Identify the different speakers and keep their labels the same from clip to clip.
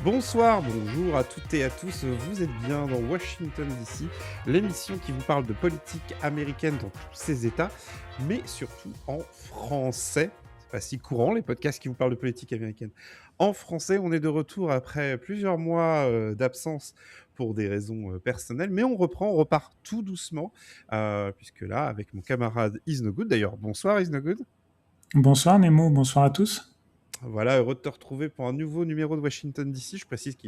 Speaker 1: Bonsoir, bonjour à toutes et à tous, vous êtes bien dans Washington DC, l'émission qui vous parle de politique américaine dans tous ses états, mais surtout en français. C'est pas si courant les podcasts qui vous parlent de politique américaine. En français, on est de retour après plusieurs mois d'absence pour des raisons personnelles, mais on repart tout doucement, puisque là, avec mon camarade Isnogood, d'ailleurs, bonsoir Isnogood.
Speaker 2: Bonsoir Nemo, bonsoir à tous.
Speaker 1: Voilà, heureux de te retrouver pour un nouveau numéro de Washington DC. Je précise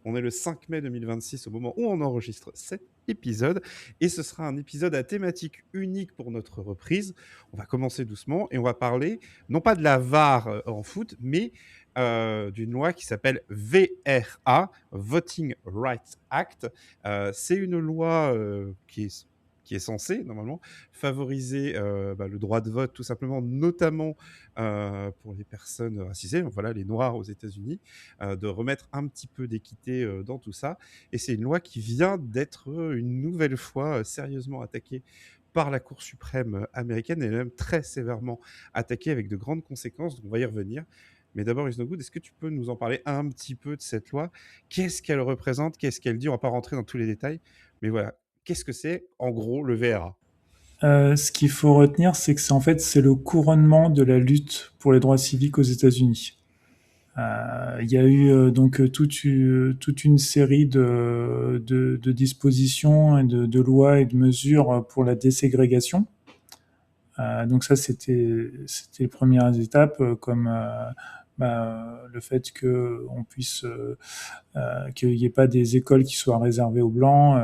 Speaker 1: qu'on est le 5 mai 2026 au moment où on enregistre cet épisode. Et ce sera un épisode à thématique unique pour notre reprise. On va commencer doucement et on va parler, non pas de la VAR en foot, mais d'une loi qui s'appelle VRA, Voting Rights Act. C'est une loi qui est censée, normalement, favoriser le droit de vote, tout simplement, notamment pour les personnes racisées, voilà, les Noirs aux États-Unis, de remettre un petit peu d'équité dans tout ça. Et c'est une loi qui vient d'être une nouvelle fois sérieusement attaquée par la Cour suprême américaine, et même très sévèrement attaquée avec de grandes conséquences. Donc on va y revenir. Mais d'abord, Isnogood, est-ce que tu peux nous en parler un petit peu de cette loi ? Qu'est-ce qu'elle représente ? Qu'est-ce qu'elle dit ? On ne va pas rentrer dans tous les détails, mais voilà. Qu'est-ce que c'est, en gros, le VRA ?
Speaker 2: Ce qu'il faut retenir, c'est que c'est le couronnement de la lutte pour les droits civiques aux États-Unis. Il y a eu toute une série de dispositions et de lois et de mesures pour la déségrégation. Donc ça, c'était les premières étapes, comme le fait qu'on puisse qu'il n'y ait pas des écoles qui soient réservées aux blancs,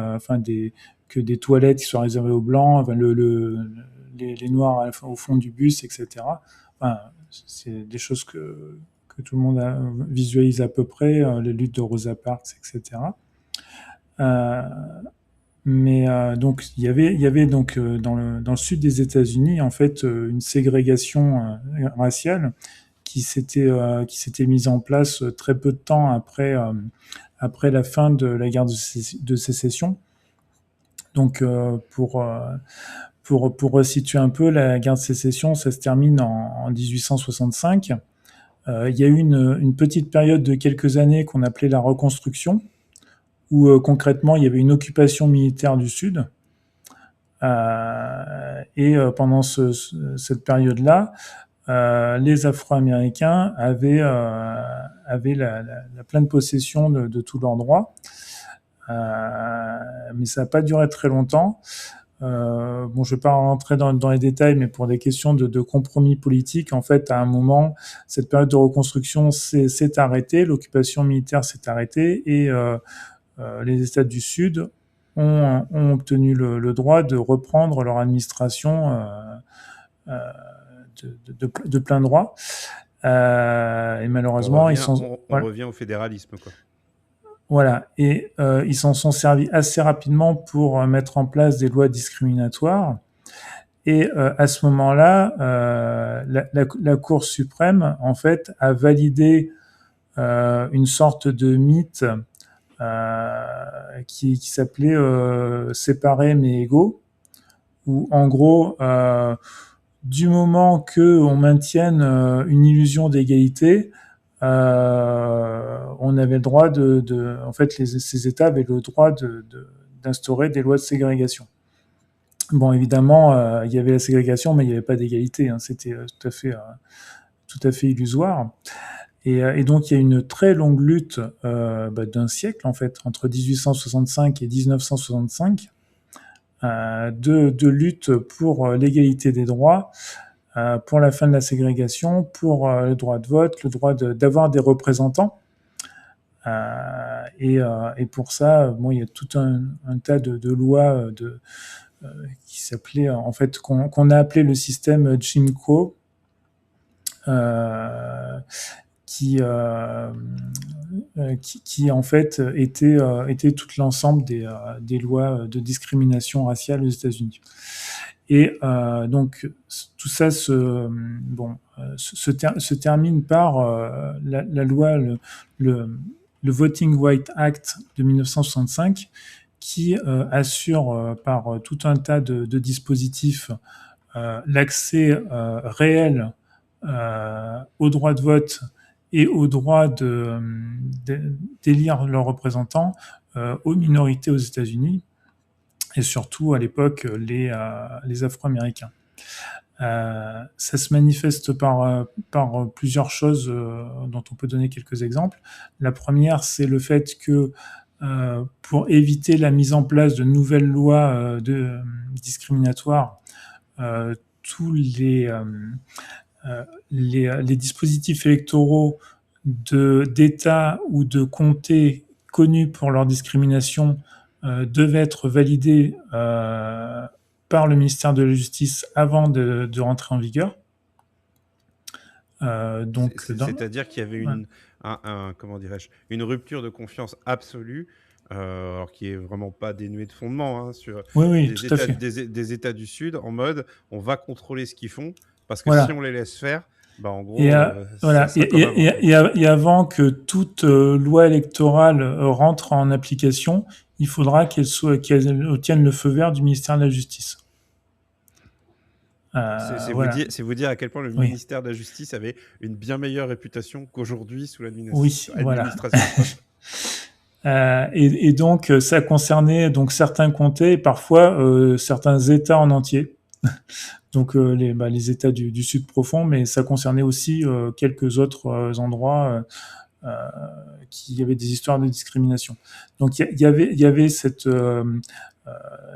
Speaker 2: que des toilettes qui soient réservées aux blancs, les noirs au fond du bus, etc. Enfin, c'est des choses que tout le monde visualise à peu près, les luttes de Rosa Parks, etc. Donc il y avait donc dans le sud des États-Unis en fait une ségrégation raciale qui s'était mise en place très peu de temps après la fin de la guerre de sécession. Donc pour resituer un peu, la guerre de sécession, ça se termine en 1865. Il y a eu une petite période de quelques années qu'on appelait la Reconstruction, où concrètement il y avait une occupation militaire du Sud. Et pendant cette période-là, les Afro-Américains avaient la pleine possession de tous leurs droits. Mais ça n'a pas duré très longtemps. Je ne vais pas rentrer dans les détails, mais pour des questions de compromis politique, en fait, à un moment, cette période de reconstruction s'est arrêtée, l'occupation militaire s'est arrêtée, et les États du Sud ont obtenu le droit de reprendre leur administration de plein droit. Et malheureusement,
Speaker 1: on revient au fédéralisme, quoi.
Speaker 2: Voilà, et ils s'en sont servis assez rapidement pour mettre en place des lois discriminatoires. Et à ce moment-là, la Cour suprême, en fait, a validé une sorte de mythe qui s'appelait séparés mais égaux, où en gros, du moment qu'on maintienne une illusion d'égalité, on avait le droit en fait, ces États avaient le droit d'instaurer des lois de ségrégation. Bon, évidemment, il y avait la ségrégation, mais il n'y avait pas d'égalité. C'était tout à fait illusoire. Et donc, il y a une très longue lutte d'un siècle, en fait, entre 1865 et 1965, de lutte pour l'égalité des droits, pour la fin de la ségrégation, pour le droit de vote, le droit d'avoir des représentants. Et pour ça, il y a tout un tas de lois qui s'appelait, en fait, qu'on a appelé le système Jim Crow, qui en fait était tout l'ensemble des lois de discrimination raciale aux États-Unis. Et donc tout ça se termine par la loi, le Voting Rights Act de 1965 qui assure par tout un tas de dispositifs l'accès réel au droit de vote et au droit d'élire leurs représentants aux minorités aux États-Unis et surtout à l'époque les Afro-Américains. Ça se manifeste par plusieurs choses dont on peut donner quelques exemples. La première, c'est le fait que pour éviter la mise en place de nouvelles lois discriminatoires, tous les dispositifs électoraux d'États ou de comtés connus pour leur discrimination devaient être validés par le ministère de la Justice avant de rentrer en vigueur.
Speaker 1: C'est-à-dire qu'il y avait
Speaker 2: Ouais.
Speaker 1: comment dirais-je, une rupture de confiance absolue, alors qui est vraiment pas dénuée de fondement, hein, sur
Speaker 2: Oui,
Speaker 1: des
Speaker 2: tout à
Speaker 1: États,
Speaker 2: fait.
Speaker 1: des États du Sud, en mode on va contrôler ce qu'ils font, parce que si
Speaker 2: Voilà.
Speaker 1: on les laisse faire, bah en
Speaker 2: Et,
Speaker 1: gros, ça
Speaker 2: voilà.
Speaker 1: sera comme avant, quoi.
Speaker 2: Et avant que toute loi électorale rentre en application, il faudra qu'elle obtienne le feu vert du ministère de la Justice. Voilà.
Speaker 1: C'est vous dire à quel point le
Speaker 2: Oui.
Speaker 1: ministère de la Justice avait une bien meilleure réputation qu'aujourd'hui sous
Speaker 2: Oui, voilà.
Speaker 1: l'administration Trump.
Speaker 2: Et donc, ça concernait donc certains comtés et parfois certains États en entier. Donc les États du Sud profond, mais ça concernait aussi quelques autres endroits qui avaient des histoires de discrimination. Donc il y avait cette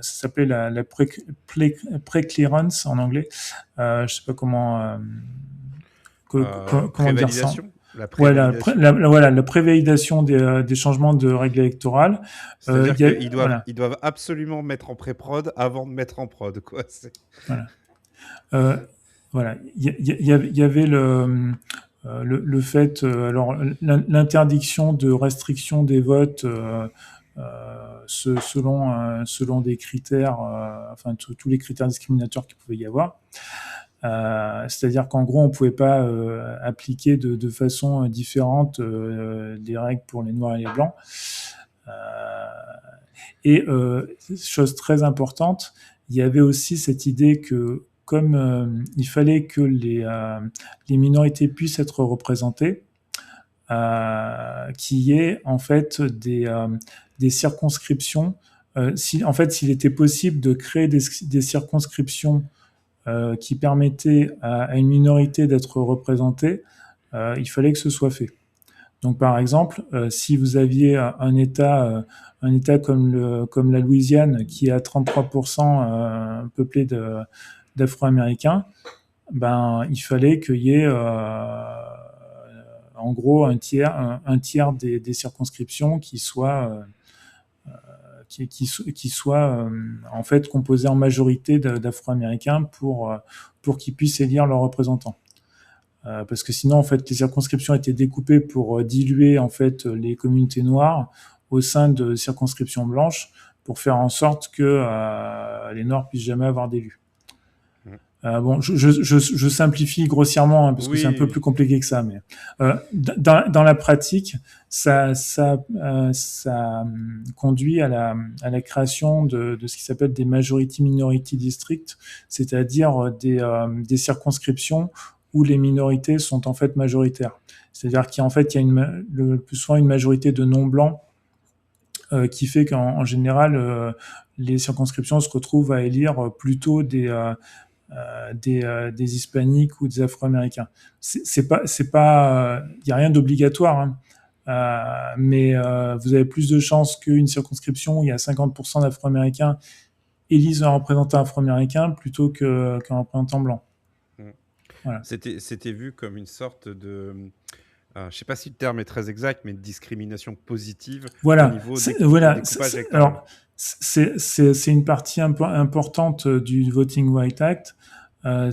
Speaker 2: ça s'appelait la pre-clearance en anglais. Je sais pas comment comment dire ça.
Speaker 1: Prévalidation, la
Speaker 2: Voilà,
Speaker 1: prévalidation.
Speaker 2: voilà, la prévalidation des changements de règles électorales.
Speaker 1: C'est-à-dire qu'ils
Speaker 2: Voilà,
Speaker 1: ils doivent absolument mettre en pré-prod avant de mettre en prod, quoi.
Speaker 2: voilà. Voilà, il y avait le fait, alors l'interdiction de restriction des votes selon des critères, enfin tous les critères discriminatoires qu'il pouvait y avoir. C'est-à-dire qu'en gros, on ne pouvait pas appliquer de façon différente des règles pour les noirs et les blancs. Et chose très importante, il y avait aussi cette idée que comme il fallait que les minorités puissent être représentées, qu'il y ait en fait des circonscriptions. En fait, s'il était possible de créer des circonscriptions qui permettaient à une minorité d'être représentée, il fallait que ce soit fait. Donc, par exemple, si vous aviez un État comme la Louisiane qui est à 33% peuplé d'Afro-Américains, ben, il fallait qu'il y ait en gros un tiers des circonscriptions qui soient en fait composées en majorité d'Afro-Américains pour qu'ils puissent élire leurs représentants. Parce que sinon, en fait, les circonscriptions étaient découpées pour diluer en fait les communautés noires au sein de circonscriptions blanches pour faire en sorte que les Noirs puissent jamais avoir d'élus. Bon, je simplifie grossièrement parce que c'est un peu plus compliqué que ça, mais dans la pratique, ça conduit à la création de ce qui s'appelle des majority-minority districts, c'est-à-dire des circonscriptions où les minorités sont en fait majoritaires. C'est-à-dire qu'en fait, il y a le plus souvent une majorité de non-blancs qui fait qu'en général, les circonscriptions se retrouvent à élire plutôt des hispaniques ou des afro-américains. Il y a rien d'obligatoire, hein. Mais vous avez plus de chances qu'une circonscription où il y a 50% d'afro-américains élisent un représentant afro-américain plutôt qu'un représentant blanc.
Speaker 1: Voilà. C'était vu comme une sorte de... je ne sais pas si le terme est très exact, mais de discrimination positive au niveau du découpage électoral.
Speaker 2: Alors, c'est une partie importante du Voting Rights Act.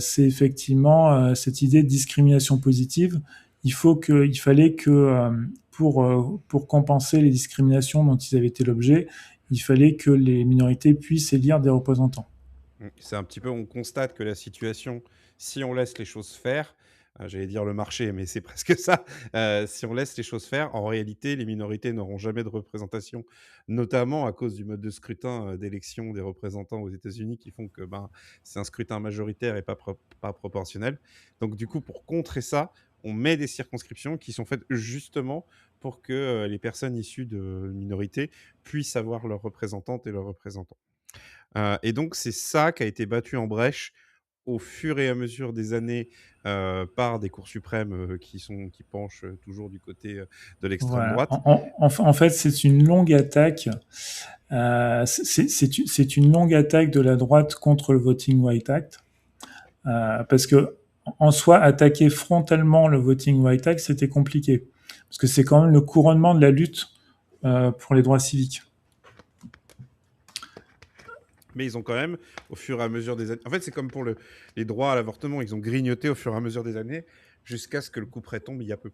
Speaker 2: C'est effectivement cette idée de discrimination positive. Il fallait que pour compenser les discriminations dont ils avaient été l'objet, il fallait que les minorités puissent élire des représentants.
Speaker 1: C'est un petit peu, on constate que la situation, si on laisse les choses faire, j'allais dire le marché, mais c'est presque ça. Si on laisse les choses faire, en réalité, les minorités n'auront jamais de représentation, notamment à cause du mode de scrutin d'élection des représentants aux États-Unis qui font que c'est un scrutin majoritaire et pas proportionnel. Donc du coup, pour contrer ça, on met des circonscriptions qui sont faites justement pour que les personnes issues de minorités puissent avoir leurs représentantes et leurs représentants. Et donc c'est ça qui a été battu en brèche au fur et à mesure des années par des cours suprêmes qui penchent toujours du côté de l'extrême
Speaker 2: Voilà.
Speaker 1: droite.
Speaker 2: En fait, c'est une longue attaque. C'est une longue attaque de la droite contre le Voting Rights Act. Parce que, en soi, attaquer frontalement le Voting Rights Act, c'était compliqué. Parce que c'est quand même le couronnement de la lutte pour les droits civiques.
Speaker 1: Mais ils ont quand même, au fur et à mesure des années... En fait, c'est comme pour les droits à l'avortement. Ils ont grignoté au fur et à mesure des années jusqu'à ce que le couperet tombe il y a peu.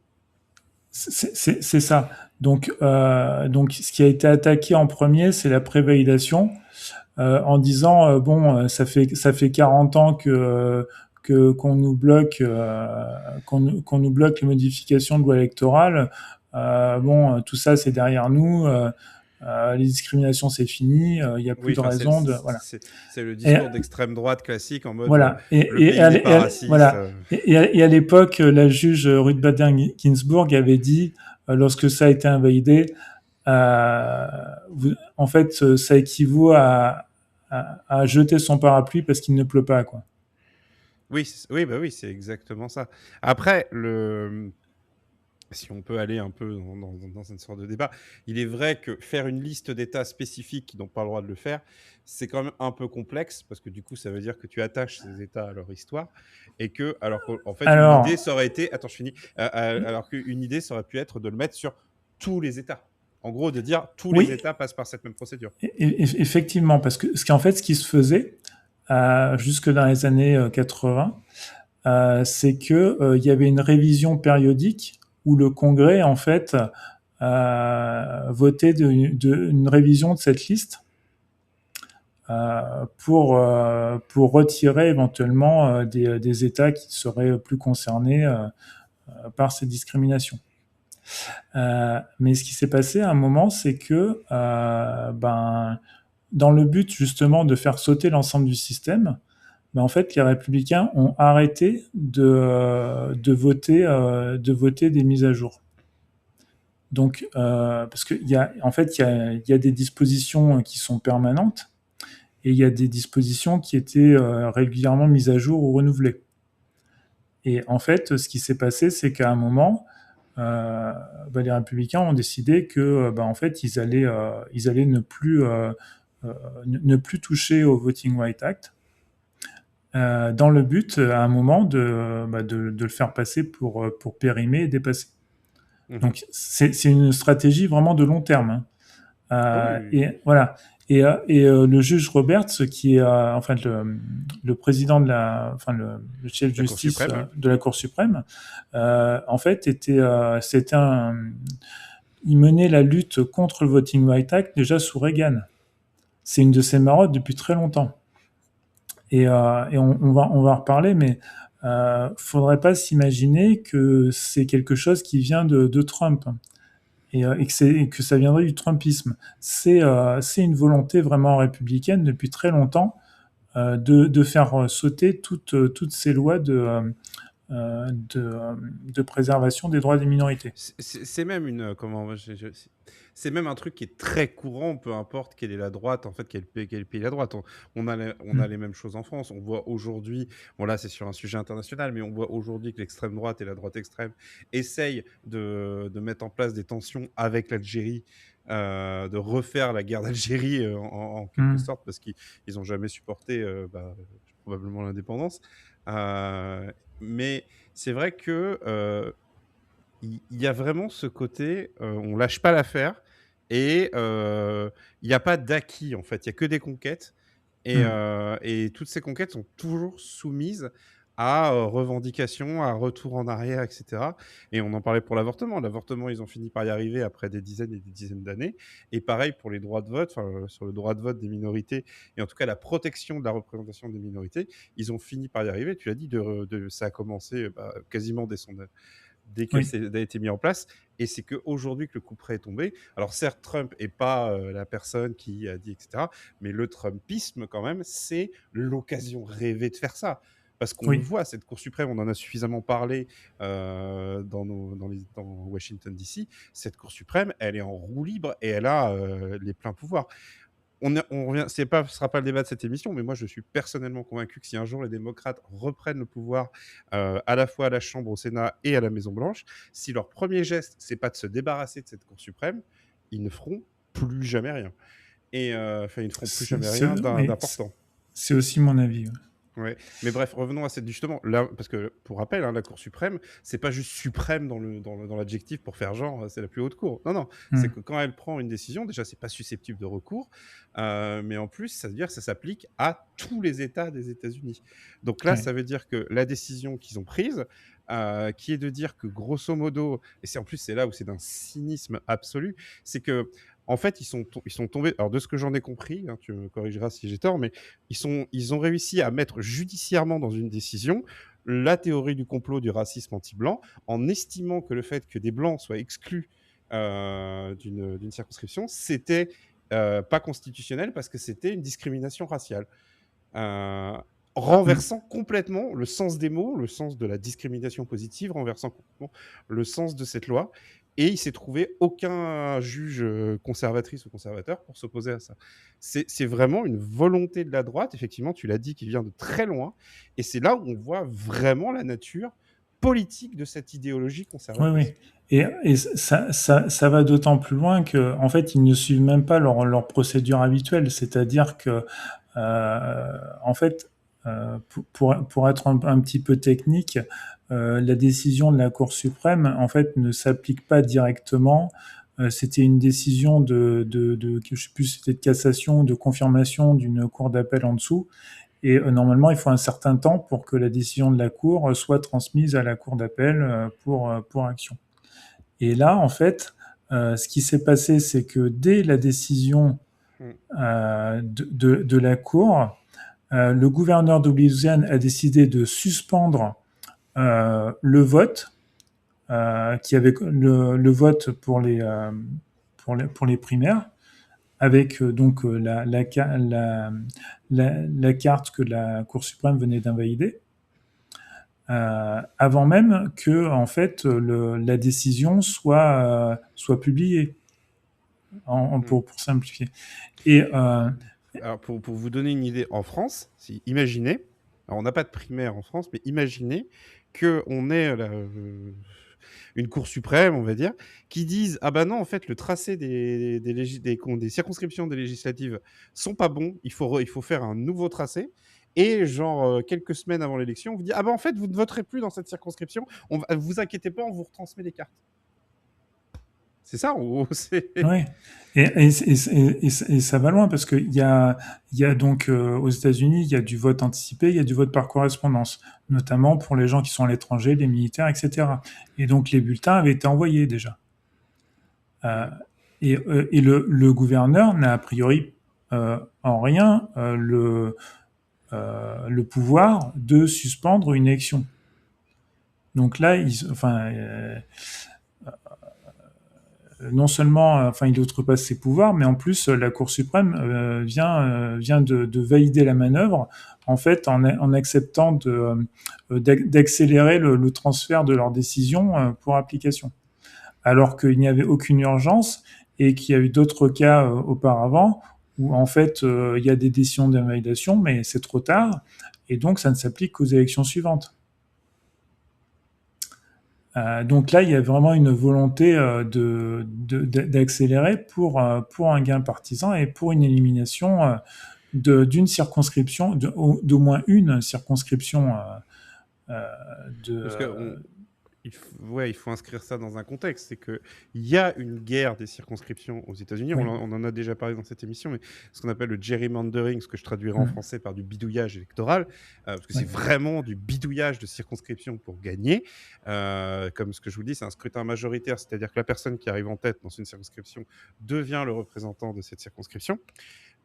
Speaker 2: C'est ça. Donc, ce qui a été attaqué en premier, c'est la prévalidation, en disant ça fait 40 ans qu'on nous bloque qu'on nous bloque les modifications de loi électorale. Tout ça c'est derrière nous. Les discriminations c'est fini. Il n'y a plus
Speaker 1: Oui,
Speaker 2: de raison de voilà.
Speaker 1: C'est le discours d'extrême droite classique en mode
Speaker 2: voilà.
Speaker 1: le pays n'est pas raciste.
Speaker 2: Voilà. Et à l'époque, la juge Ruth Bader Ginsburg avait dit, lorsque ça a été invalidé, en fait, ça équivaut à jeter son parapluie parce qu'il ne pleut pas, quoi.
Speaker 1: Oui, oui, c'est exactement ça. Après, si on peut aller un peu dans une sorte de débat, il est vrai que faire une liste d'États spécifiques qui n'ont pas le droit de le faire, c'est quand même un peu complexe, parce que du coup, ça veut dire que tu attaches ces États à leur histoire, et que, alors qu'en fait, une idée, ça aurait été... Attends, je finis. Alors qu'une idée, ça aurait pu être de le mettre sur tous les États. En gros, de dire tous les États passent par cette même procédure.
Speaker 2: Effectivement, parce que ce qui se faisait jusque dans les années 80, c'est que il y avait une révision périodique où le Congrès, en fait, votait une révision de cette liste pour retirer éventuellement des États qui seraient plus concernés par ces discriminations. Mais ce qui s'est passé à un moment, c'est que dans le but justement de faire sauter l'ensemble du système, en fait, les républicains ont arrêté de voter des mises à jour. Donc, parce qu'il y a, en fait, il y a des dispositions qui sont permanentes et il y a des dispositions qui étaient régulièrement mises à jour ou renouvelées. Et en fait, ce qui s'est passé, c'est qu'à un moment, les républicains ont décidé que, en fait, ils allaient ne plus toucher au Voting Rights Act, dans le but, à un moment, de le faire passer pour périmé et dépassé. Donc, c'est une stratégie vraiment de long terme. Et voilà. Et le juge Roberts, qui est le président de le chef de justice de la Cour suprême, en fait, il menait la lutte contre le Voting Rights Act déjà sous Reagan. C'est une de ses marottes depuis très longtemps. Et on va en reparler, mais faudrait pas s'imaginer que c'est quelque chose qui vient de Trump. Et que ça viendrait du Trumpisme. C'est une volonté vraiment républicaine depuis très longtemps de faire sauter toutes ces lois de préservation des droits des minorités.
Speaker 1: C'est même c'est même un truc qui est très courant, peu importe quelle est la droite, en fait, quel pays la droite. On a les mêmes choses en France. On voit aujourd'hui, bon là c'est sur un sujet international, mais on voit aujourd'hui que l'extrême droite et la droite extrême essayent de mettre en place des tensions avec l'Algérie, de refaire la guerre d'Algérie en quelque sorte, parce qu'ils n'ont jamais supporté probablement l'indépendance. Mais c'est vrai que il y a vraiment ce côté, on lâche pas l'affaire et il n'y a pas d'acquis en fait, il y a que des conquêtes et toutes ces conquêtes sont toujours soumises à revendication, à retour en arrière, etc. Et on en parlait pour l'avortement. L'avortement, ils ont fini par y arriver après des dizaines et des dizaines d'années. Et pareil pour les droits de vote, sur le droit de vote des minorités, et en tout cas la protection de la représentation des minorités, ils ont fini par y arriver. Tu l'as dit, ça a commencé quasiment dès que
Speaker 2: Oui,
Speaker 1: ça a été mis en place. Et c'est qu'aujourd'hui que le coup près est tombé. Alors certes, Trump n'est pas la personne qui a dit, etc. Mais le Trumpisme, quand même, c'est l'occasion rêvée de faire ça. Parce qu'on le
Speaker 2: oui,
Speaker 1: voit, cette Cour suprême, on en a suffisamment parlé dans Washington, D.C. Cette Cour suprême, elle est en roue libre et elle a les pleins pouvoirs. On revient, ce ne sera pas le débat de cette émission, mais moi je suis personnellement convaincu que si un jour les démocrates reprennent le pouvoir à la fois à la Chambre, au Sénat et à la Maison-Blanche, si leur premier geste, c'est pas de se débarrasser de cette Cour suprême, ils ne feront plus jamais rien. Et ils ne feront plus jamais rien
Speaker 2: oui,
Speaker 1: d'important.
Speaker 2: c'est aussi mon avis. Ouais.
Speaker 1: Ouais. Mais bref, revenons à cette justement là, parce que pour rappel, la Cour suprême, c'est pas juste suprême dans l'adjectif pour faire genre c'est la plus haute cour. Non, non, c'est que quand elle prend une décision, déjà c'est pas susceptible de recours, mais en plus ça veut dire que ça s'applique à tous les États des États-Unis. Donc là,
Speaker 2: Ouais.
Speaker 1: ça veut dire que la décision qu'ils ont prise, qui est de dire que grosso modo, et c'est en plus c'est là où c'est d'un cynisme absolu, c'est que en fait ils sont tombés. Alors de ce que j'en ai compris, tu me corrigeras si j'ai tort, mais ils ont réussi à mettre judiciairement dans une décision la théorie du complot du racisme anti-blanc en estimant que le fait que des blancs soient exclus d'une circonscription, c'était pas constitutionnel parce que c'était une discrimination raciale. Renversant complètement le sens des mots, le sens de la discrimination positive, renversant complètement le sens de cette loi. Et il s'est trouvé aucun juge conservatrice ou conservateur pour s'opposer à ça. C'est vraiment une volonté de la droite, effectivement, tu l'as dit, qui vient de très loin. Et c'est là où on voit vraiment la nature politique de cette idéologie
Speaker 2: Oui,
Speaker 1: conservatrice.
Speaker 2: oui. Et ça va d'autant plus loin que, en fait, ils ne suivent même pas leur procédure habituelle. C'est-à-dire que, en fait, pour être un petit peu technique, la décision de la Cour suprême, en fait, ne s'applique pas directement. C'était une décision je sais plus si c'était de cassation ou de confirmation d'une cour d'appel en dessous. Et normalement, il faut un certain temps pour que la décision de la Cour soit transmise à la Cour d'appel pour action. Et là, en fait, ce qui s'est passé, c'est que dès la décision
Speaker 1: Mm.
Speaker 2: de la Cour, le gouverneur de Louisiane a décidé de suspendre le vote, qui avait le vote pour les primaires, avec donc la carte que la Cour suprême venait d'invalider, avant même que en fait la décision soit publiée,
Speaker 1: Mm.
Speaker 2: pour simplifier. Et
Speaker 1: Alors, pour vous donner une idée, en France, imaginez, alors on n'a pas de primaire en France, mais imaginez qu'on ait une Cour suprême, on va dire, qui dise ah ben non, en fait, le tracé des circonscriptions des législatives sont pas bons, il faut faire un nouveau tracé. Et genre, quelques semaines avant l'élection, on vous dit ah ben en fait, vous ne voterez plus dans cette circonscription, vous inquiétez pas, on vous retransmet les cartes. C'est ça, ou c'est.
Speaker 2: ouais. Et ça va loin parce il y a donc aux États-Unis, il y a du vote anticipé, il y a du vote par correspondance, notamment pour les gens qui sont à l'étranger, les militaires, etc. Et donc les bulletins avaient été envoyés déjà. Euh, et le gouverneur n'a a priori en rien le pouvoir de suspendre une élection. Donc là, non seulement, il outrepasse ses pouvoirs, mais en plus, la Cour suprême vient de valider la manœuvre, en fait, en acceptant d'accélérer le transfert de leur décision pour application. Alors qu'il n'y avait aucune urgence et qu'il y a eu d'autres cas auparavant où, en fait, il y a des décisions d'invalidation, mais c'est trop tard, et donc ça ne s'applique qu'aux élections suivantes. Donc là, il y a vraiment une volonté d'accélérer pour un gain partisan et pour une élimination d'une circonscription, d'au moins une circonscription
Speaker 1: Parce que il faut inscrire ça dans un contexte. C'est qu'il y a une guerre des circonscriptions aux États-Unis.
Speaker 2: Oui.
Speaker 1: On en a déjà parlé dans cette émission, mais ce qu'on appelle le gerrymandering, ce que je traduirais en
Speaker 2: Mm.
Speaker 1: français par du bidouillage électoral, parce que
Speaker 2: Oui.
Speaker 1: c'est vraiment du bidouillage de circonscription pour gagner. Comme ce que je vous dis, c'est un scrutin majoritaire, c'est-à-dire que la personne qui arrive en tête dans une circonscription devient le représentant de cette circonscription.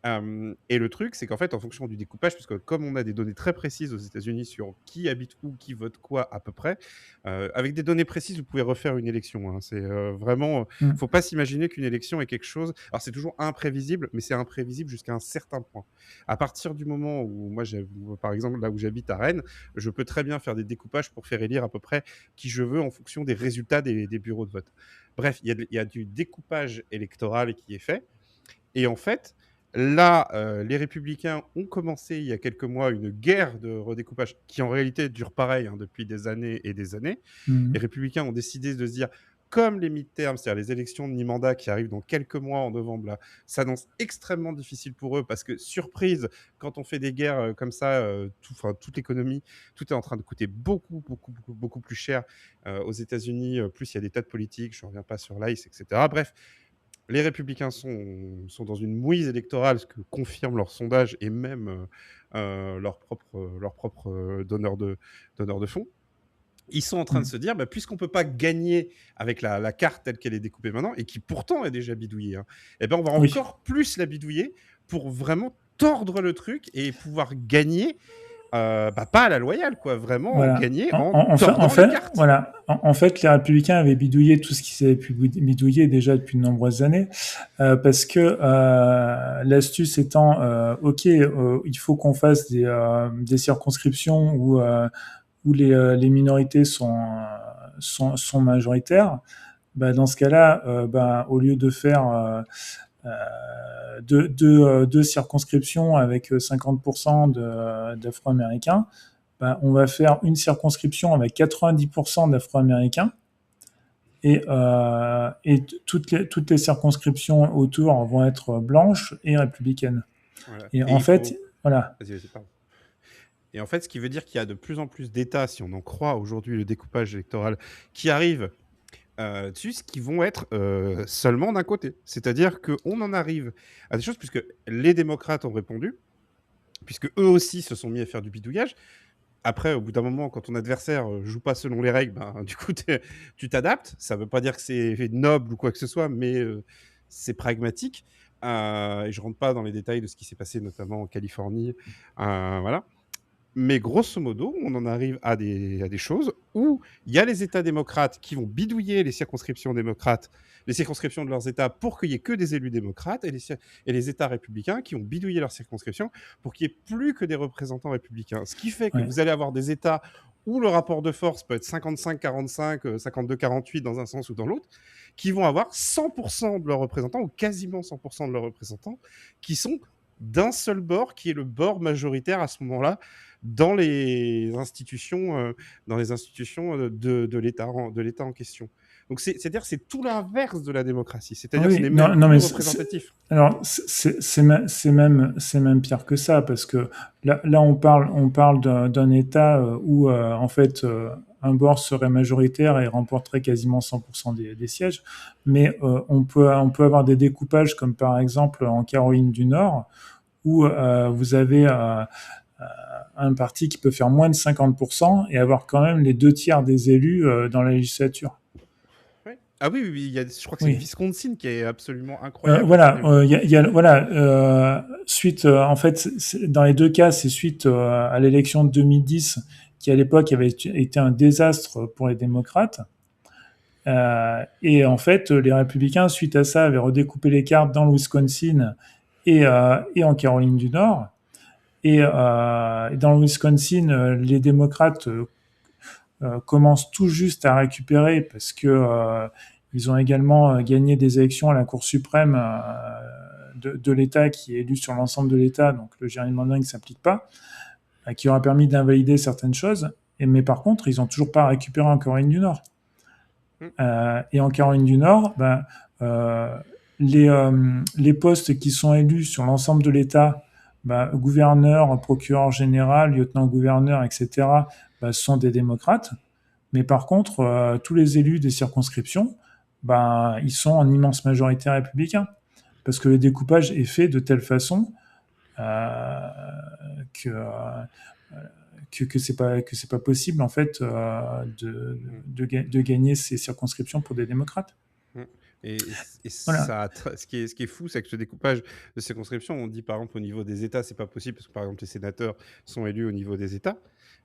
Speaker 1: Et le truc, c'est qu'en fait, en fonction du découpage, puisque comme on a des données très précises aux États-Unis sur qui habite où, qui vote quoi à peu près, avec des données précises, vous pouvez refaire une élection. Hein. C'est vraiment, faut pas s'imaginer qu'une élection est quelque chose. Alors c'est toujours imprévisible, mais c'est imprévisible jusqu'à un certain point. À partir du moment où moi, par exemple, là où j'habite à Rennes, je peux très bien faire des découpages pour faire élire à peu près qui je veux en fonction des résultats des bureaux de vote. Bref, il y a du découpage électoral qui est fait. Et en fait, là, les Républicains ont commencé il y a quelques mois une guerre de redécoupage qui en réalité dure pareil depuis des années et des années.
Speaker 2: Mm.
Speaker 1: Les Républicains ont décidé de se dire, comme les midterms, c'est-à-dire les élections de mi-mandat qui arrivent dans quelques mois en novembre, là, s'annoncent extrêmement difficile pour eux parce que, surprise, quand on fait des guerres comme ça, toute l'économie, tout est en train de coûter beaucoup, beaucoup, beaucoup, beaucoup plus cher aux États-Unis. Plus il y a des tas de politiques, je ne reviens pas sur l'ICE, etc. Bref, les Républicains sont dans une mouise électorale, ce que confirment leurs sondages et même leurs propres donneurs de fonds. Ils sont en train de se dire, puisqu'on ne peut pas gagner avec la carte telle qu'elle est découpée maintenant, et qui pourtant est déjà bidouillée, eh ben on va encore plus la bidouiller pour vraiment tordre le truc et pouvoir gagner, pas à la loyale, quoi, vraiment gagner en tordant les cartes.
Speaker 2: Voilà. En fait, les Républicains avaient bidouillé tout ce qu'ils avaient pu bidouiller déjà depuis de nombreuses années, parce que l'astuce étant, il faut qu'on fasse des circonscriptions où les minorités sont majoritaires. Dans ce cas-là, au lieu de faire deux circonscriptions avec 50% d'Afro-Américains, on va faire une circonscription avec 90% d'Afro-Américains et toutes les circonscriptions autour vont être blanches et républicaines.
Speaker 1: Voilà.
Speaker 2: Et en fait, voilà.
Speaker 1: Vas-y, pardon. Et en fait, ce qui veut dire qu'il y a de plus en plus d'États, si on en croit aujourd'hui le découpage électoral, qui arrivent dessus, qui vont être seulement d'un côté. C'est-à-dire qu'on en arrive à des choses, puisque les démocrates ont répondu, puisque eux aussi se sont mis à faire du bidouillage. Après, au bout d'un moment, quand ton adversaire joue pas selon les règles, du coup, tu t'adaptes. Ça ne veut pas dire que c'est noble ou quoi que ce soit, mais c'est pragmatique. Et je rentre pas dans les détails de ce qui s'est passé, notamment en Californie. Voilà. Mais grosso modo, on en arrive à des choses où il y a les États démocrates qui vont bidouiller les circonscriptions démocrates, les circonscriptions de leurs États pour qu'il n'y ait que des élus démocrates, et les États républicains qui vont bidouiller leurs circonscriptions pour qu'il n'y ait plus que des représentants républicains. Ce qui fait que vous allez avoir des États où le rapport de force peut être 55-45, 52-48 dans un sens ou dans l'autre, qui vont avoir 100% de leurs représentants, ou quasiment 100% de leurs représentants, qui sont d'un seul bord, qui est le bord majoritaire à ce moment-là, dans les institutions de l'État en question. Donc c'est-à-dire c'est tout l'inverse de la démocratie. C'est-à-dire que ce n'est même plus représentatif.
Speaker 2: Alors c'est même pire que ça, parce que là on parle d'un État où en fait un bord serait majoritaire et remporterait quasiment 100% des sièges, mais on peut avoir des découpages comme par exemple en Caroline du Nord, où vous avez un parti qui peut faire moins de 50% et avoir quand même les 2/3 des élus dans la législature.
Speaker 1: Oui. Ah oui, je crois que c'est le Wisconsin qui est absolument incroyable.
Speaker 2: Suite, en fait, dans les deux cas, c'est suite à l'élection de 2010, qui à l'époque avait été un désastre pour les démocrates. Et en fait, les républicains, suite à ça, avaient redécoupé les cartes dans le Wisconsin et en Caroline du Nord. Et dans le Wisconsin, les démocrates commencent tout juste à récupérer parce que ils ont également gagné des élections à la Cour suprême de l'État qui est élu sur l'ensemble de l'État, donc le gerrymandering ne s'applique pas, qui aura permis d'invalider certaines choses. Mais par contre, ils n'ont toujours pas récupéré en Caroline du Nord. Et en Caroline du Nord, les postes qui sont élus sur l'ensemble de l'État, gouverneur, procureur général, lieutenant-gouverneur, etc., sont des démocrates. Mais par contre, tous les élus des circonscriptions, ben, ils sont en immense majorité républicains. Parce que le découpage est fait de telle façon euh, que, que c'est pas possible en fait
Speaker 1: Mm.
Speaker 2: de gagner ces circonscriptions pour des démocrates.
Speaker 1: Mm. Et
Speaker 2: Voilà.
Speaker 1: ce qui est fou, c'est que ce découpage de circonscriptions, on dit par exemple au niveau des États, c'est pas possible parce que par exemple les sénateurs sont élus au niveau des États.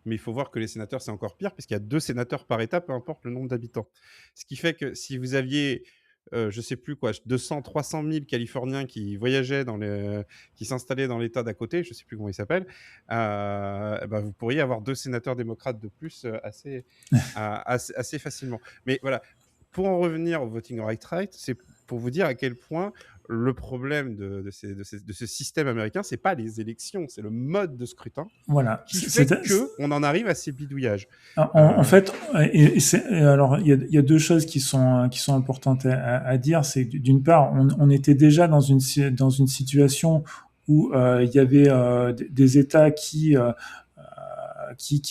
Speaker 1: Mais il faut voir que les sénateurs, c'est encore pire puisqu'il y a 2 sénateurs par État, peu importe le nombre d'habitants. Ce qui fait que si vous aviez, je sais plus quoi, 200, 300 000 Californiens qui voyageaient qui s'installaient dans l'État d'à côté, je sais plus comment il s'appelle, bah, vous pourriez avoir 2 sénateurs démocrates de plus assez facilement. Mais voilà, pour en revenir au Voting Rights Right, c'est pour vous dire à quel point le problème de ce système américain, c'est pas les élections, c'est le mode de scrutin
Speaker 2: Voilà.
Speaker 1: qui fait que on en arrive à ces bidouillages.
Speaker 2: En fait, alors il y a deux choses qui sont importantes à dire. C'est d'une part, on était déjà dans une situation où il y avait des États qui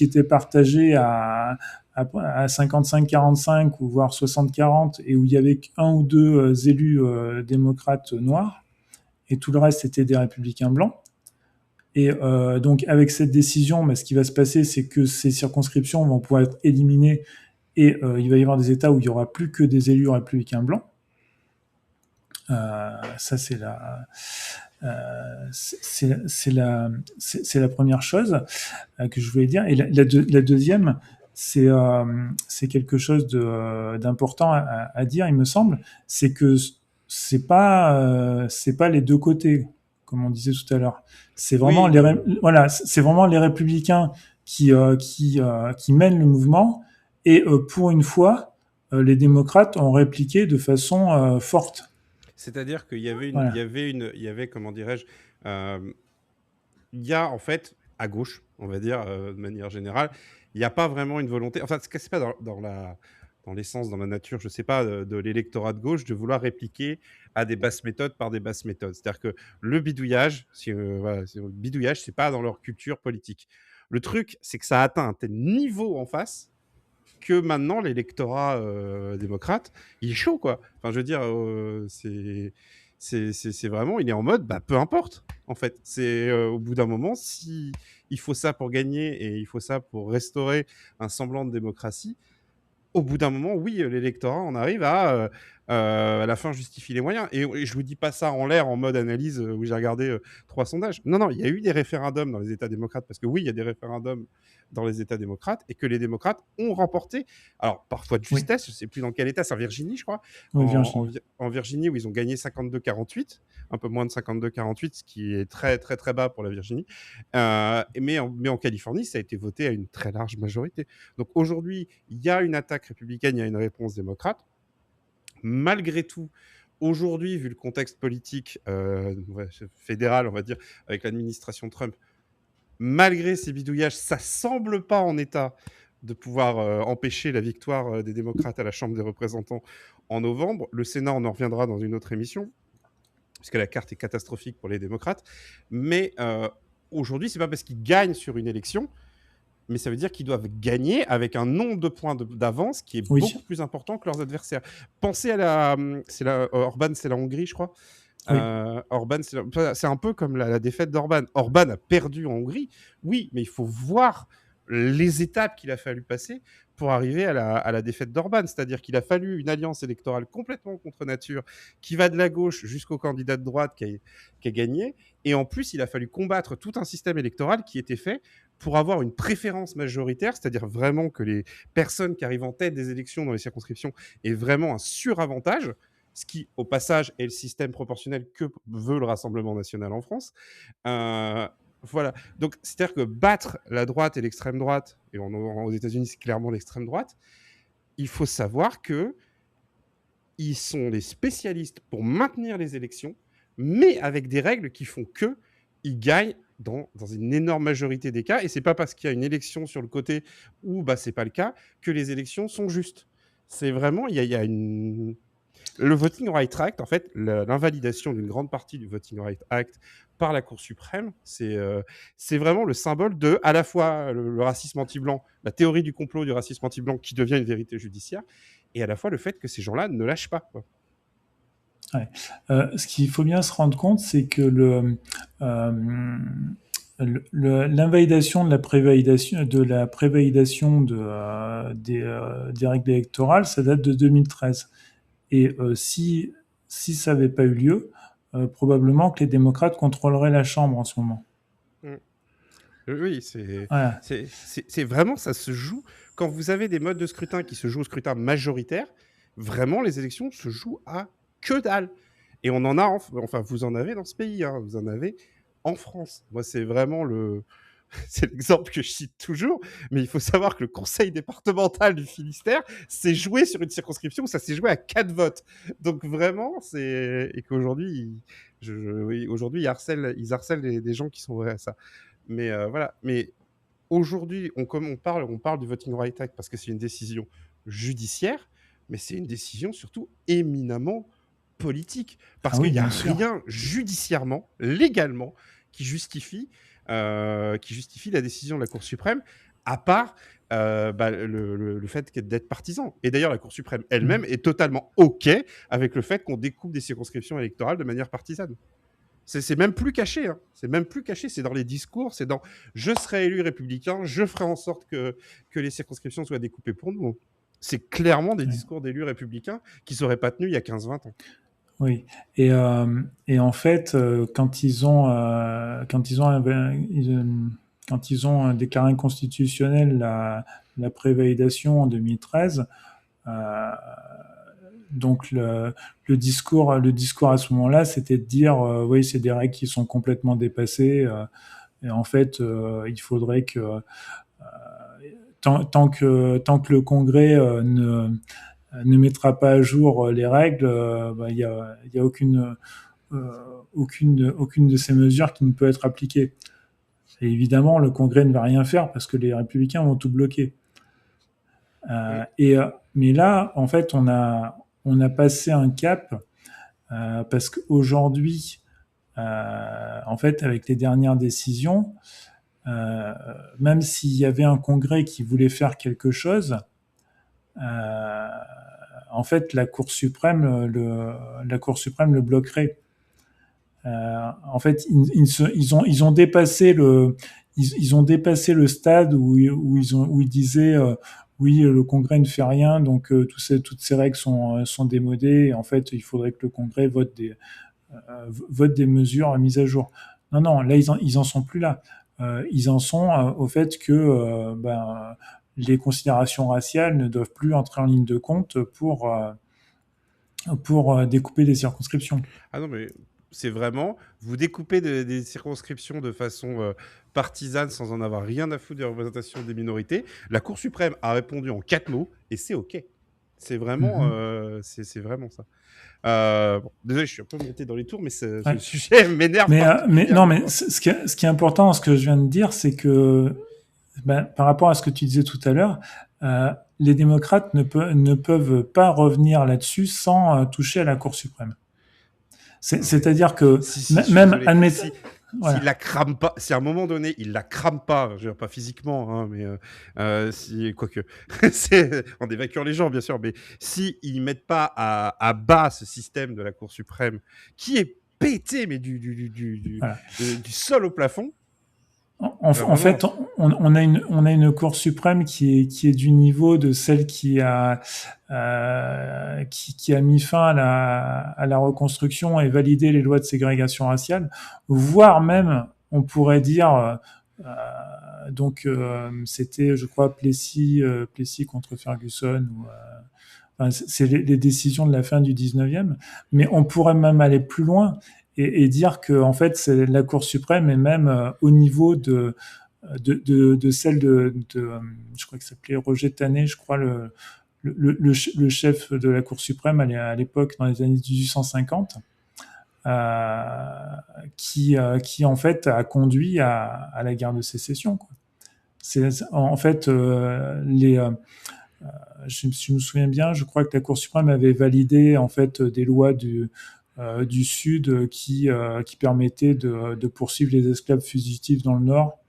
Speaker 2: étaient partagés à 55-45 ou voire 60-40 et où il y avait un ou deux élus démocrates noirs et tout le reste était des républicains blancs. Et donc avec cette décision, ce qui va se passer, c'est que ces circonscriptions vont pouvoir être éliminées et il va y avoir des États où il n'y aura plus que des élus républicains blancs. Ça, c'est la première chose que je voulais dire. Et la deuxième, c'est quelque chose d'important à dire, il me semble, c'est que c'est pas les deux côtés, comme on disait tout à l'heure. C'est vraiment
Speaker 1: Oui,
Speaker 2: voilà, c'est vraiment les républicains qui mènent le mouvement. Et pour une fois, les démocrates ont répliqué de façon forte.
Speaker 1: c'est-à-dire qu'il y avait
Speaker 2: Voilà.
Speaker 1: comment dirais-je, euh, il y a en fait à gauche, on va dire de manière générale, il n'y a pas vraiment une volonté. Enfin, c'est pas dans l'essence, dans la nature, je sais pas, de l'électorat de gauche de vouloir répliquer à des basses méthodes par des basses méthodes. C'est-à-dire que le bidouillage, voilà, le bidouillage, c'est pas dans leur culture politique. Le truc, c'est que ça a atteint un tel niveau en face que maintenant l'électorat démocrate, il est chaud, quoi. Enfin, je veux dire, c'est vraiment, il est en mode, bah, peu importe, en fait. C'est au bout d'un moment, si il faut ça pour gagner et il faut ça pour restaurer un semblant de démocratie, au bout d'un moment, oui, l'électorat, on arrive à la fin justifie les moyens. Et je vous dis pas ça en l'air, en mode analyse, où j'ai regardé 3 sondages. Non, non, il y a eu des référendums dans les États démocrates, parce que oui, il y a des référendums dans les États démocrates, et que les démocrates ont remporté, alors parfois de
Speaker 2: Oui,
Speaker 1: justesse, je sais plus dans quel État, c'est en Virginie, je crois,
Speaker 2: oui, Virginie.
Speaker 1: en Virginie, où ils ont gagné 52-48, un peu moins de 52-48, ce qui est très, très, très bas pour la Virginie. Mais en Californie, ça a été voté à une très large majorité. Donc aujourd'hui, il y a une attaque républicaine, il y a une réponse démocrate. Malgré tout, aujourd'hui, vu le contexte politique fédéral, on va dire, avec l'administration Trump, malgré ces bidouillages, ça semble pas en état de pouvoir empêcher la victoire des démocrates à la Chambre des représentants en novembre. Le Sénat, on en reviendra dans une autre émission, puisque la carte est catastrophique pour les démocrates. Mais aujourd'hui, c'est pas parce qu'ils gagnent sur une élection, mais ça veut dire qu'ils doivent gagner avec un nombre de points d'avance qui est
Speaker 2: Oui,
Speaker 1: beaucoup plus important que leurs adversaires. Pensez à Orban, c'est la Hongrie, je crois.
Speaker 2: oui.
Speaker 1: Orban, c'est un peu comme la défaite d'Orban. Orban a perdu en Hongrie, oui, mais il faut voir les étapes qu'il a fallu passer pour arriver à la défaite d'Orban. C'est-à-dire qu'il a fallu une alliance électorale complètement contre nature qui va de la gauche jusqu'au candidat de droite qui a gagné. Et en plus, il a fallu combattre tout un système électoral qui était fait pour avoir une préférence majoritaire, c'est-à-dire vraiment que les personnes qui arrivent en tête des élections dans les circonscriptions aient vraiment un suravantage, ce qui, au passage, est le système proportionnel que veut le Rassemblement national en France. Voilà. Donc, c'est-à-dire que battre la droite et l'extrême droite, et aux États-Unis, c'est clairement l'extrême droite, il faut savoir que ils sont les spécialistes pour maintenir les élections, mais avec des règles qui font que ils gagnent dans une énorme majorité des cas. Et c'est pas parce qu'il y a une élection sur le côté où c'est pas le cas que les élections sont justes. C'est vraiment, il y a une Le Voting Rights Act, en fait, l'invalidation d'une grande partie du Voting Rights Act par la Cour suprême, c'est vraiment le symbole de, à la fois, le racisme anti-blanc, la théorie du complot du racisme anti-blanc qui devient une vérité judiciaire, et à la fois le fait que ces gens-là ne lâchent pas, quoi.
Speaker 2: Ouais. Ce qu'il faut bien se rendre compte, c'est que l'invalidation de la prévalidation des règles électorales, ça date de 2013. Et si ça n'avait pas eu lieu, probablement que les démocrates contrôleraient la Chambre en ce moment.
Speaker 1: Mm. Oui,
Speaker 2: Voilà.
Speaker 1: c'est vraiment, ça se joue, quand vous avez des modes de scrutin qui se jouent au scrutin majoritaire, vraiment les élections se jouent à que dalle. Et on en a, enfin vous en avez dans ce pays, hein, vous en avez en France. Moi c'est vraiment c'est l'exemple que je cite toujours, mais il faut savoir que le conseil départemental du Finistère s'est joué sur une circonscription où ça s'est joué à 4 votes. Donc vraiment, et qu'aujourd'hui, oui, aujourd'hui ils harcèlent des gens qui sont vrais à ça. Mais voilà. Mais aujourd'hui, comme on parle du Voting Rights Act parce que c'est une décision judiciaire, mais c'est une décision surtout éminemment politique. Parce
Speaker 2: Ah oui,
Speaker 1: qu'il n'y a
Speaker 2: bien sûr.
Speaker 1: rien judiciairement, légalement, qui justifie la décision de la Cour suprême, à part le fait d'être partisan. Et d'ailleurs, la Cour suprême elle-même est totalement OK avec le fait qu'on découpe des circonscriptions électorales de manière partisane. C'est même plus caché, hein. C'est même plus caché, c'est dans les discours, c'est dans « je serai élu républicain, je ferai en sorte que les circonscriptions soient découpées pour nous ». C'est clairement des discours d'élus républicains qui ne seraient pas tenus il y a 15-20 ans.
Speaker 2: Oui, et en fait, quand ils ont déclaré inconstitutionnelle la prévalidation en 2013, donc le discours à ce moment-là, c'était de dire oui, c'est des règles qui sont complètement dépassées, et en fait, il faudrait que tant que le Congrès ne mettra pas à jour les règles, il y a aucune de ces mesures qui ne peut être appliquée. Et évidemment, le Congrès ne va rien faire parce que les républicains vont tout bloquer. Mais là, en fait, on a passé un cap parce qu'aujourd'hui, en fait, avec les dernières décisions, même s'il y avait un Congrès qui voulait faire quelque chose, en fait, la Cour suprême le bloquerait. En fait, ils ont dépassé ils ont dépassé le stade où ils disaient oui, le Congrès ne fait rien, donc toutes ces règles sont démodées. Et en fait, il faudrait que le Congrès vote des mesures mises à jour. Non, non, là, ils en sont plus là. Ils en sont au fait que les considérations raciales ne doivent plus entrer en ligne de compte pour découper des circonscriptions.
Speaker 1: Ah non, mais c'est vraiment, vous découpez des circonscriptions de façon partisane sans en avoir rien à foutre des représentations des minorités. La Cour suprême a répondu en 4 mots et c'est OK. C'est vraiment, c'est vraiment ça. Bon, désolé, je suis un peu monté dans les tours, mais ce sujet m'énerve.
Speaker 2: Mais non, mais ce qui est important, ce que je viens de dire, c'est que par rapport à ce que tu disais tout à l'heure, les démocrates ne peuvent pas revenir là-dessus sans toucher à la Cour suprême. C'est-à-dire que même admettons,
Speaker 1: s'il la crame pas, si à un moment donné il la crame pas, je veux dire pas physiquement, hein, mais quoique, en évacuant les gens bien sûr, mais si ils mettent pas à bas ce système de la Cour suprême qui est pété mais du sol au plafond.
Speaker 2: En fait, on a une Cour suprême qui est du niveau de celle qui a mis fin à la reconstruction et validé les lois de ségrégation raciale, voire même, on pourrait dire, c'était, je crois, Plessy contre Ferguson, c'est les décisions de la fin du 19e, mais on pourrait même aller plus loin et dire que en fait c'est la Cour suprême est même au niveau de celle je crois qu'il s'appelait Roger Taney, je crois le chef de la Cour suprême à l'époque dans les années 1850, qui en fait a conduit à la guerre de sécession, quoi. C'est en fait je me souviens bien, je crois que la Cour suprême avait validé en fait des lois du Sud qui permettaient de poursuivre les esclaves fugitifs dans le Nord.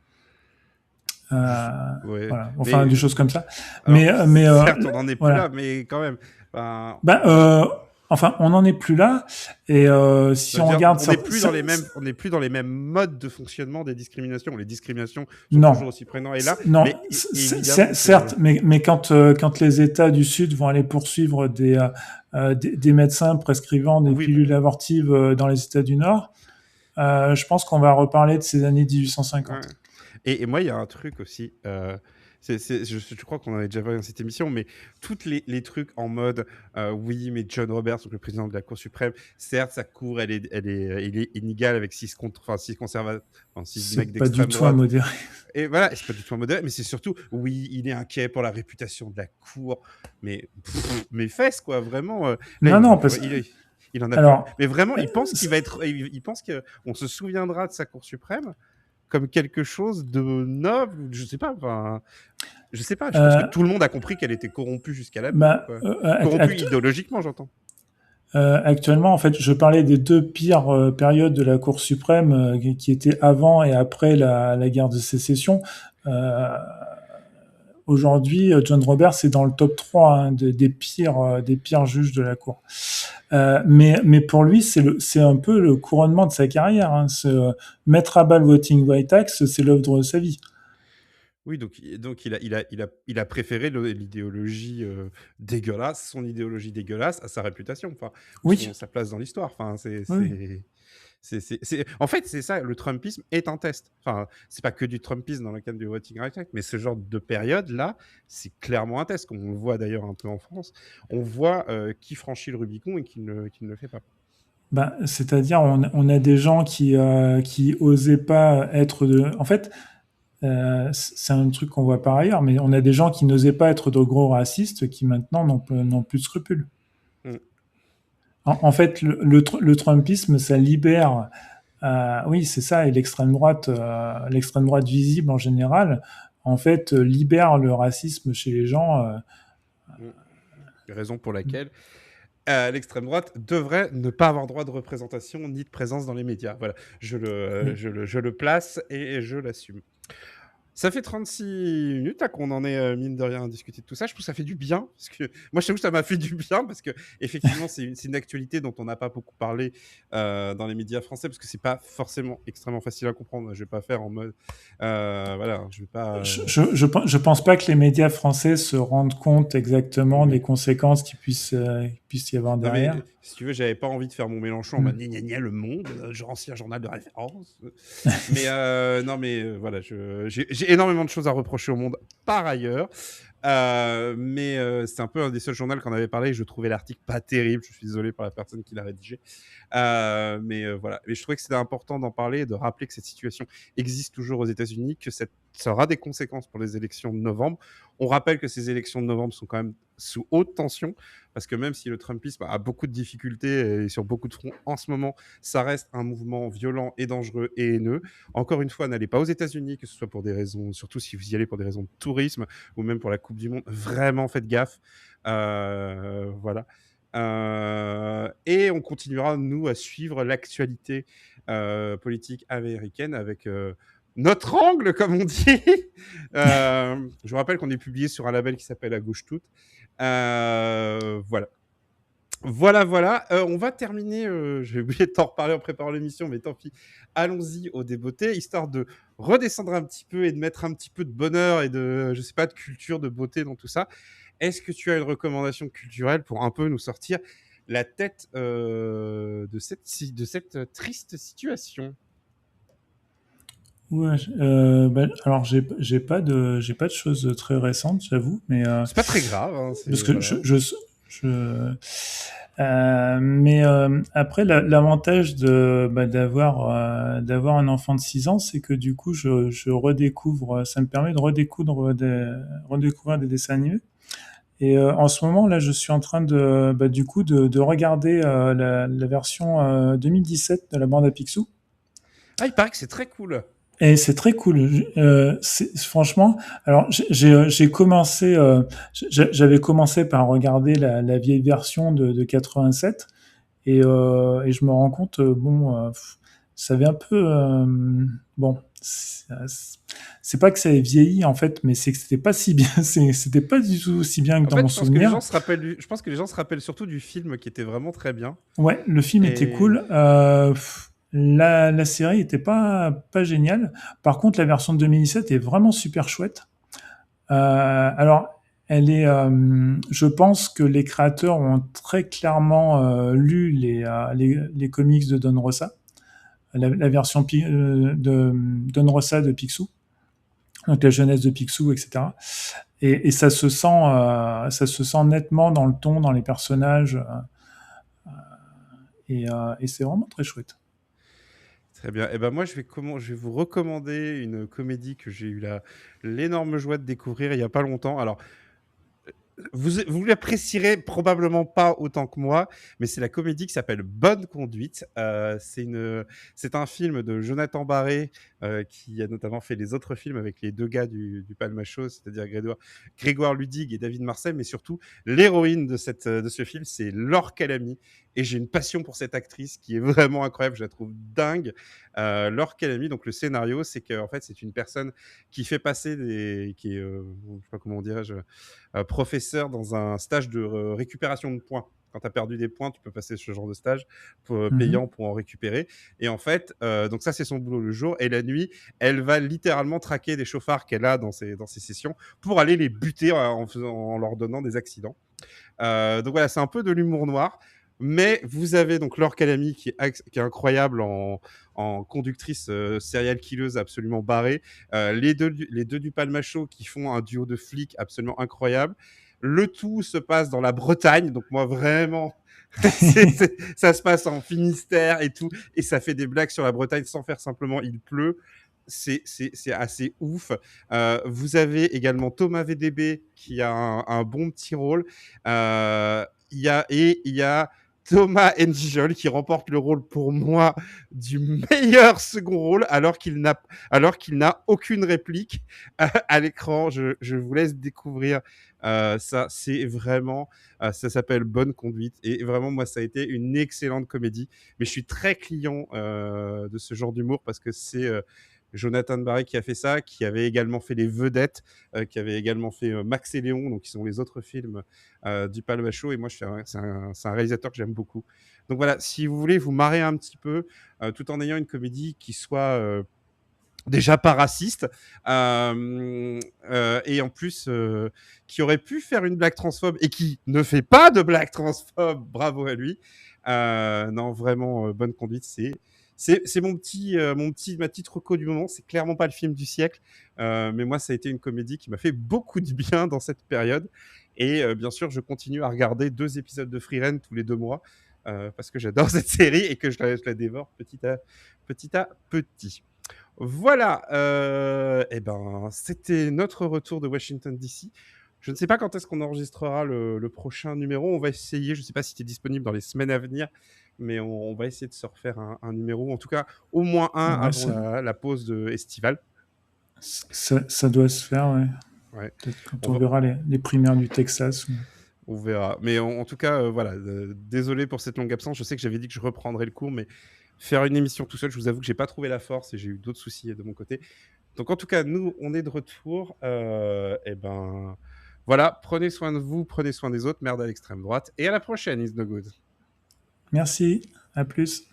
Speaker 1: Ouais,
Speaker 2: Voilà, enfin
Speaker 1: mais
Speaker 2: des choses comme ça.
Speaker 1: alors
Speaker 2: Mais
Speaker 1: certes, on n'en est plus là,
Speaker 2: voilà.
Speaker 1: mais quand même. Ben,
Speaker 2: Ben, enfin, on n'en est plus là. Et
Speaker 1: ça
Speaker 2: si
Speaker 1: veut
Speaker 2: on
Speaker 1: dire,
Speaker 2: regarde
Speaker 1: on n'est plus dans les mêmes, on n'est plus dans les mêmes modes de fonctionnement des discriminations. Les discriminations sont
Speaker 2: non,
Speaker 1: toujours aussi prégnantes et là,
Speaker 2: non,
Speaker 1: mais évidemment que
Speaker 2: certes, mais quand les États du Sud vont aller poursuivre des médecins prescrivant des
Speaker 1: oui, bah,
Speaker 2: pilules abortives dans les États du Nord, je pense qu'on va reparler de ces années
Speaker 1: ouais.
Speaker 2: 1850.
Speaker 1: Et moi, il y a un truc aussi. Je crois qu'on en avait déjà parlé dans cette émission, mais toutes les trucs en mode oui, mais John Roberts, donc le président de la Cour suprême, certes, sa cour, il est inégale avec six conservateurs, enfin, six mecs
Speaker 2: C'est pas du
Speaker 1: d'extrême
Speaker 2: tout à
Speaker 1: droite.
Speaker 2: modérer.
Speaker 1: Et voilà, et c'est pas du tout un modèle, mais c'est surtout, oui, il est inquiet pour la réputation de la Cour, mais mes fesses, quoi, vraiment. Là,
Speaker 2: Non, non,
Speaker 1: il en a plus.
Speaker 2: alors,
Speaker 1: Mais vraiment, il pense qu'il
Speaker 2: c'est-
Speaker 1: va être, il pense qu'on se souviendra de sa Cour suprême comme quelque chose de noble, je sais pas, enfin, je sais pas, je pense que
Speaker 2: euh,
Speaker 1: tout le monde a compris qu'elle était corrompue jusqu'à la moelle,
Speaker 2: bah,
Speaker 1: quoi. Corrompue idéologiquement, j'entends.
Speaker 2: actuellement, en fait, je parlais des deux pires périodes de la Cour suprême qui étaient avant et après la guerre de sécession. Euh, Aujourd'hui, John Roberts est dans le top 3 hein, des pires juges de la Cour. Mais pour lui, c'est un peu le couronnement de sa carrière. Hein. Mettre à bas le Voting Rights Act, c'est l'œuvre de sa vie.
Speaker 1: Oui, donc il a préféré l'idéologie dégueulasse, son idéologie dégueulasse à sa réputation, enfin, ou
Speaker 2: Oui,
Speaker 1: sa place dans l'histoire. Enfin,
Speaker 2: oui.
Speaker 1: En fait, c'est ça, le Trumpisme est un test. Enfin, c'est pas que du Trumpisme dans le cadre du Voting Rights Act, mais ce genre de période-là, c'est clairement un test, comme on le voit d'ailleurs un peu en France. On voit qui franchit le Rubicon et qui ne le fait pas.
Speaker 2: Ben, c'est-à-dire, on a des gens qui osaient pas être de. En fait, c'est un truc qu'on voit par ailleurs, mais on a des gens qui n'osaient pas être de gros racistes qui maintenant n'ont plus de scrupules.
Speaker 1: Mm.
Speaker 2: En fait, le Trumpisme, ça libère. Oui, c'est ça, et l'extrême droite visible en général, en fait, libère le racisme chez les gens.
Speaker 1: Mm. Raison pour laquelle l'extrême droite devrait ne pas avoir droit de représentation ni de présence dans les médias. Voilà,
Speaker 2: Oui.
Speaker 1: je le place et je l'assume. Ça fait 36 minutes là, qu'on en est, mine de rien, à discuter de tout ça. Je trouve que ça fait du bien. Parce que moi, je t'avoue que ça m'a fait du bien parce que effectivement, c'est une actualité dont on n'a pas beaucoup parlé dans les médias français parce que c'est pas forcément extrêmement facile à comprendre. Je vais pas faire en mode. Voilà, je vais pas.
Speaker 2: Je pense pas que les médias français se rendent compte exactement des
Speaker 1: Oui.
Speaker 2: conséquences qu'il puisse y avoir
Speaker 1: Non, mais
Speaker 2: derrière.
Speaker 1: si tu veux, j'avais pas envie de faire mon Mélenchon en mode
Speaker 2: Mm.
Speaker 1: gna gna gna, le monde, genre ancien journal de référence. Mais non, mais voilà, j'ai énormément de choses à reprocher au monde par ailleurs. Mais c'est un peu un des seuls journaux qu'on avait parlé. Je trouvais l'article pas terrible. Je suis désolé pour la personne qui l'a rédigé. Mais voilà. Mais je trouvais que c'était important d'en parler et de rappeler que cette situation existe toujours aux États-Unis, que ça aura des conséquences pour les élections de novembre. On rappelle que ces élections de novembre sont quand même sous haute tension parce que même si le Trumpisme a beaucoup de difficultés et sur beaucoup de fronts en ce moment, ça reste un mouvement violent et dangereux et haineux. Encore une fois, n'allez pas aux États-Unis, que ce soit pour des raisons, surtout si vous y allez pour des raisons de tourisme ou même pour la Coupe du Monde. Vraiment, faites gaffe. Voilà. Et on continuera, nous, à suivre l'actualité politique américaine avec notre angle, comme on dit. Je vous rappelle qu'on est publié sur un label qui s'appelle À Gauche Toute. Voilà. Voilà. On va terminer. J'ai oublié de t'en reparler en préparant l'émission, mais tant pis. Allons-y au débeauté, histoire de redescendre un petit peu et de mettre un petit peu de bonheur et de, je sais pas, de culture, de beauté dans tout ça. Est-ce que tu as une recommandation culturelle pour un peu nous sortir la tête de cette triste situation?
Speaker 2: Ouais, alors j'ai pas de choses très récentes, j'avoue, mais
Speaker 1: C'est pas très grave, hein,
Speaker 2: parce
Speaker 1: c'est
Speaker 2: que
Speaker 1: voilà.
Speaker 2: je mais après l'avantage d'avoir un enfant de 6 ans, c'est que du coup je redécouvre, ça me permet de redécouvrir des dessins animés. Et en ce moment là, je suis en train du coup de regarder la version 2017 de la bande à Picsou.
Speaker 1: Ah, il paraît que c'est très cool.
Speaker 2: Et c'est très cool. Franchement, alors j'ai commencé, j'avais commencé par regarder la vieille version de 87 et je me rends compte, bon, ça avait un peu, bon, c'est pas que ça avait vieilli en fait, mais c'est que c'était pas si bien, c'était pas du tout aussi bien que
Speaker 1: En
Speaker 2: dans mon
Speaker 1: fait,
Speaker 2: souvenir.
Speaker 1: je pense que les gens se rappellent surtout du film qui était vraiment très bien.
Speaker 2: Ouais, le film était
Speaker 1: Et
Speaker 2: cool. La série était pas géniale. Par contre, la version de 2017 est vraiment super chouette. Alors, je pense que les créateurs ont très clairement lu les comics de Don Rosa, la version de Don Rosa de Picsou, donc la jeunesse de Picsou, etc. Et ça se sent nettement dans le ton, dans les personnages, et c'est vraiment très chouette.
Speaker 1: très bien. Et ben moi, je vais vous recommander une comédie que j'ai eu l'énorme joie de découvrir il y a pas longtemps. Alors, vous l'apprécierez probablement pas autant que moi, mais c'est la comédie qui s'appelle Bonne Conduite. C'est un film de Jonathan Barré qui a notamment fait les autres films avec les deux gars du Palmachot, c'est-à-dire Grégoire Ludig et David Marseille, mais surtout l'héroïne de ce film, c'est Laure Calamy. Et j'ai une passion pour cette actrice qui est vraiment incroyable, je la trouve dingue. Laure Calamy, donc le scénario, c'est qu'en fait, c'est une personne qui fait passer qui est, je sais pas comment dirais-je, professeur dans un stage de récupération de points. Quand tu as perdu des points, tu peux passer ce genre de stage payant
Speaker 2: Mhm.
Speaker 1: pour en récupérer. Et en fait, donc ça, c'est son boulot le jour. Et la nuit, elle va littéralement traquer des chauffards qu'elle a dans ses sessions pour aller les buter en leur donnant des accidents. Donc voilà, c'est un peu de l'humour noir. Mais vous avez donc Laure Calamy qui est incroyable en conductrice serial killeuse absolument barrée. Les deux du Palmachot qui font un duo de flics absolument incroyable. Le tout se passe dans la Bretagne, donc moi vraiment, ça se passe en Finistère et tout, et ça fait des blagues sur la Bretagne sans faire simplement il pleut. C'est assez ouf. Vous avez également Thomas VDB qui a un bon petit rôle. Il y a Thomas N'Gijol qui remporte le rôle pour moi du meilleur second rôle alors qu'il n'a aucune réplique à l'écran. Je vous laisse découvrir ça. C'est vraiment, ça s'appelle Bonne Conduite et vraiment moi ça a été une excellente comédie. Mais je suis très client de ce genre d'humour parce que c'est Jonathan Barré qui a fait ça, qui avait également fait Les Vedettes, qui avait également fait Max et Léon, donc qui sont les autres films du Palmachot. Et moi, c'est un réalisateur que j'aime beaucoup. Donc voilà, si vous voulez vous marrer un petit peu, tout en ayant une comédie qui soit déjà pas raciste, et en plus qui aurait pu faire une blague transphobe et qui ne fait pas de blague transphobe, bravo à lui. Non, vraiment, Bonne Conduite, c'est ma petite reco du moment. C'est clairement pas le film du siècle, mais moi, ça a été une comédie qui m'a fait beaucoup de bien dans cette période. Et bien sûr, je continue à regarder 2 épisodes de Free Ren tous les 2 mois parce que j'adore cette série et que je la dévore petit à petit. Voilà, et ben, c'était notre retour de Washington DC. Je ne sais pas quand est-ce qu'on enregistrera le prochain numéro. On va essayer, je ne sais pas si tu es disponible dans les semaines à venir, mais on va essayer de se refaire un numéro, en tout cas au moins un
Speaker 2: Ouais,
Speaker 1: avant la pause estivale.
Speaker 2: ça doit se faire, ouais.
Speaker 1: Ouais.
Speaker 2: Peut-être quand
Speaker 1: On
Speaker 2: on
Speaker 1: va,
Speaker 2: verra les primaires du Texas.
Speaker 1: on verra. Mais en tout cas, voilà, désolé pour cette longue absence. Je sais que j'avais dit que je reprendrais le cours, mais faire une émission tout seul, je vous avoue que j'ai pas trouvé la force et j'ai eu d'autres soucis de mon côté. Donc en tout cas, nous, on est de retour. Et ben voilà, prenez soin de vous, prenez soin des autres, merde à l'extrême droite. Et à la prochaine, Is No Good.
Speaker 2: Merci, à plus.